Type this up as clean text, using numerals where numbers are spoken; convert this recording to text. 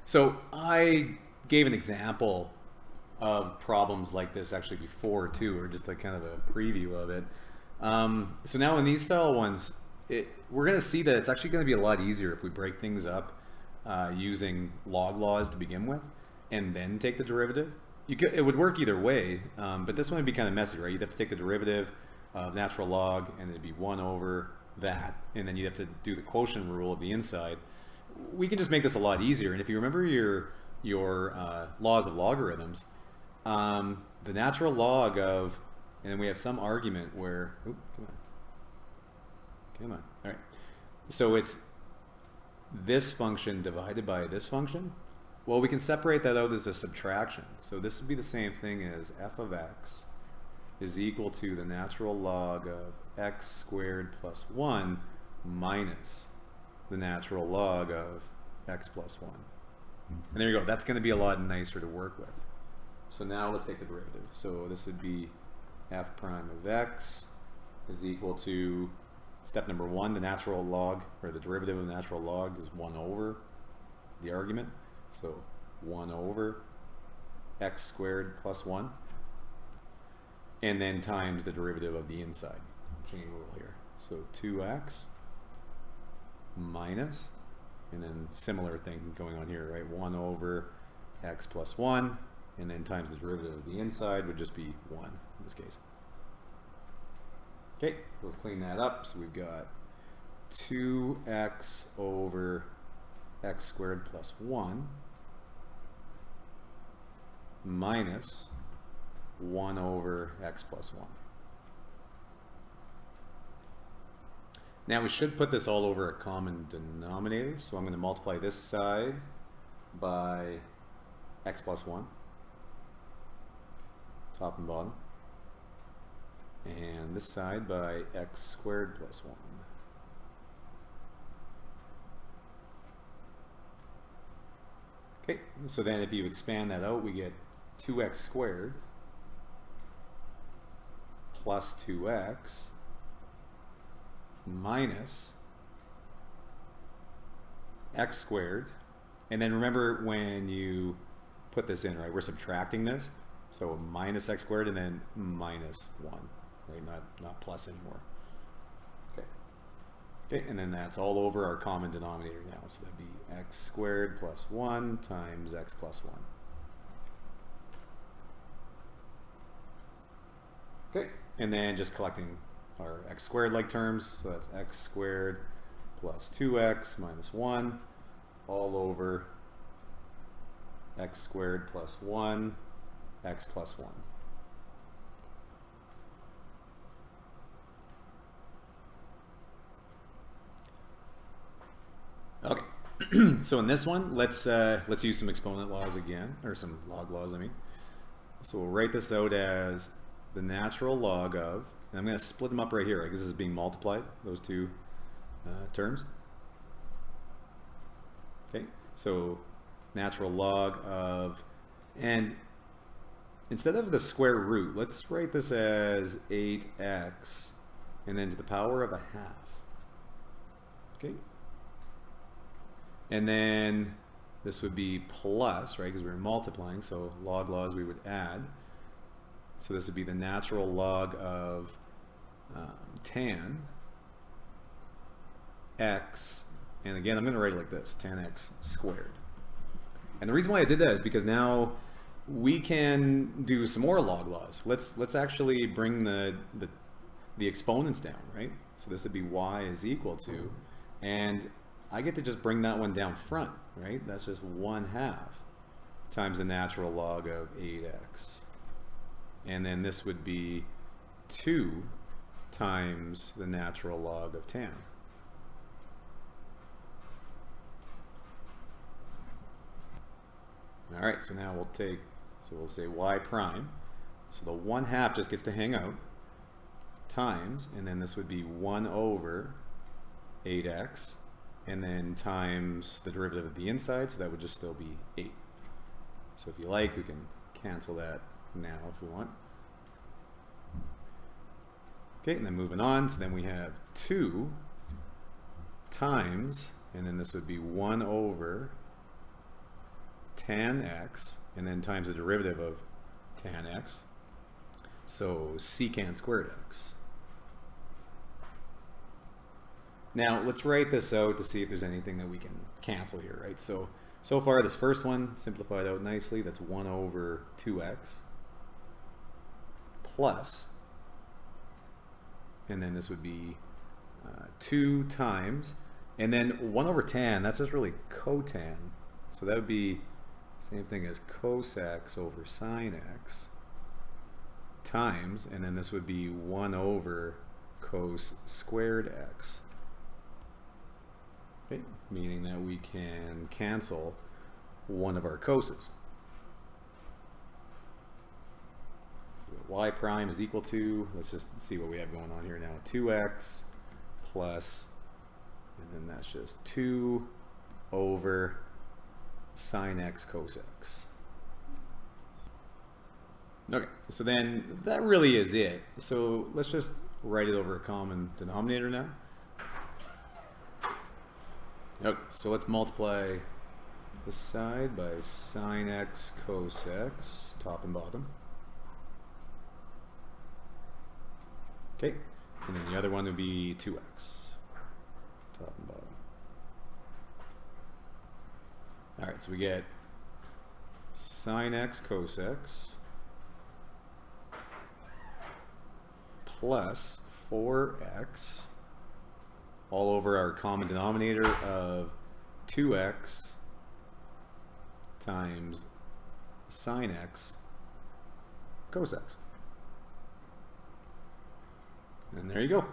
So I gave an example of problems like this actually before too, or just like kind of a preview of it. So now in these style ones, we're going to see that it's actually going to be a lot easier if we break things up using log laws to begin with, and then take the derivative. It would work either way, but this one would be kind of messy, right? You'd have to take the derivative of natural log, and it'd be 1 over that, and then you'd have to do the quotient rule of the inside. We can just make this a lot easier, and if you remember your laws of logarithms, the natural log of, and then we have some argument where, come on, all right. So it's this function divided by this function. Well, we can separate that out as a subtraction. So this would be the same thing as f of x is equal to the natural log of x squared plus 1 minus the natural log of x plus 1. And there you go. That's going to be a lot nicer to work with. So now let's take the derivative. So this would be f prime of x is equal to step number 1, the natural log, or the derivative of the natural log is 1 over the argument. So 1 over x squared plus 1. And then times the derivative of the inside. Chain rule here. So 2x minus, and then similar thing going on here, right? 1 over x plus 1, and then times the derivative of the inside would just be 1 in this case. Okay, let's clean that up. So we've got 2x over x squared plus 1 minus 1 over x plus 1. Now we should put this all over a common denominator. So I'm going to multiply this side by x plus 1, top and bottom, and this side by x squared plus 1. Okay, so then if you expand that out, we get 2x squared plus 2x minus x squared. And then remember when you put this in, right, we're subtracting this. So minus x squared and then minus 1, right? Not plus anymore. Okay. Okay, and then that's all over our common denominator now. So that'd be x squared plus 1 times x plus 1. Okay, and then just collecting our x squared like terms. So that's x squared plus 2x minus 1 all over x squared plus 1 x plus 1. Okay, so in this one, let's use some exponent laws again, or some log laws, I mean. So we'll write this out as the natural log of, and I'm going to split them up right here, right, because this is being multiplied, those two terms. Okay, so natural log of, and instead of the square root, let's write this as 8x and then to the power of a half. Okay. And then this would be plus, right, because we're multiplying, so log laws we would add. So this would be the natural log of tan x, and again I'm going to write it like this, tan x squared. And the reason why I did that is because now we can do some more log laws. Let's actually bring the exponents down, right? So this would be y is equal to, and I get to just bring that one down front, right? That's just 1/2 times the natural log of 8x. And then this would be 2 times the natural log of tan. All right, so now we'll say y prime. So the 1/2 just gets to hang out, times, and then this would be 1 over 8x, and then times the derivative of the inside, so that would just still be 8. So if you like, we can cancel that now if we want. Okay, and then moving on, so then we have 2 times, and then this would be 1 over tan x, and then times the derivative of tan x. So secant squared x. Now let's write this out to see if there's anything that we can cancel here, right? So far this first one simplified out nicely. That's 1 over 2x plus, and then this would be 2 times, and then 1 over tan, that's just really cotan. So that would be same thing as cos x over sine x times, and then this would be 1 over cos squared x. Okay, meaning that we can cancel one of our coses. So y prime is equal to, let's just see what we have going on here now, 2x plus, and then that's just 2 over sine x cos x. Okay, so then that really is it. So let's just write it over a common denominator now. Okay, so let's multiply this side by sine x cos x, top and bottom. Okay, and then the other one would be 2x, top and bottom. All right, so we get sine x cos x plus 4x all over our common denominator of 2x times sine x cos x. And there you go.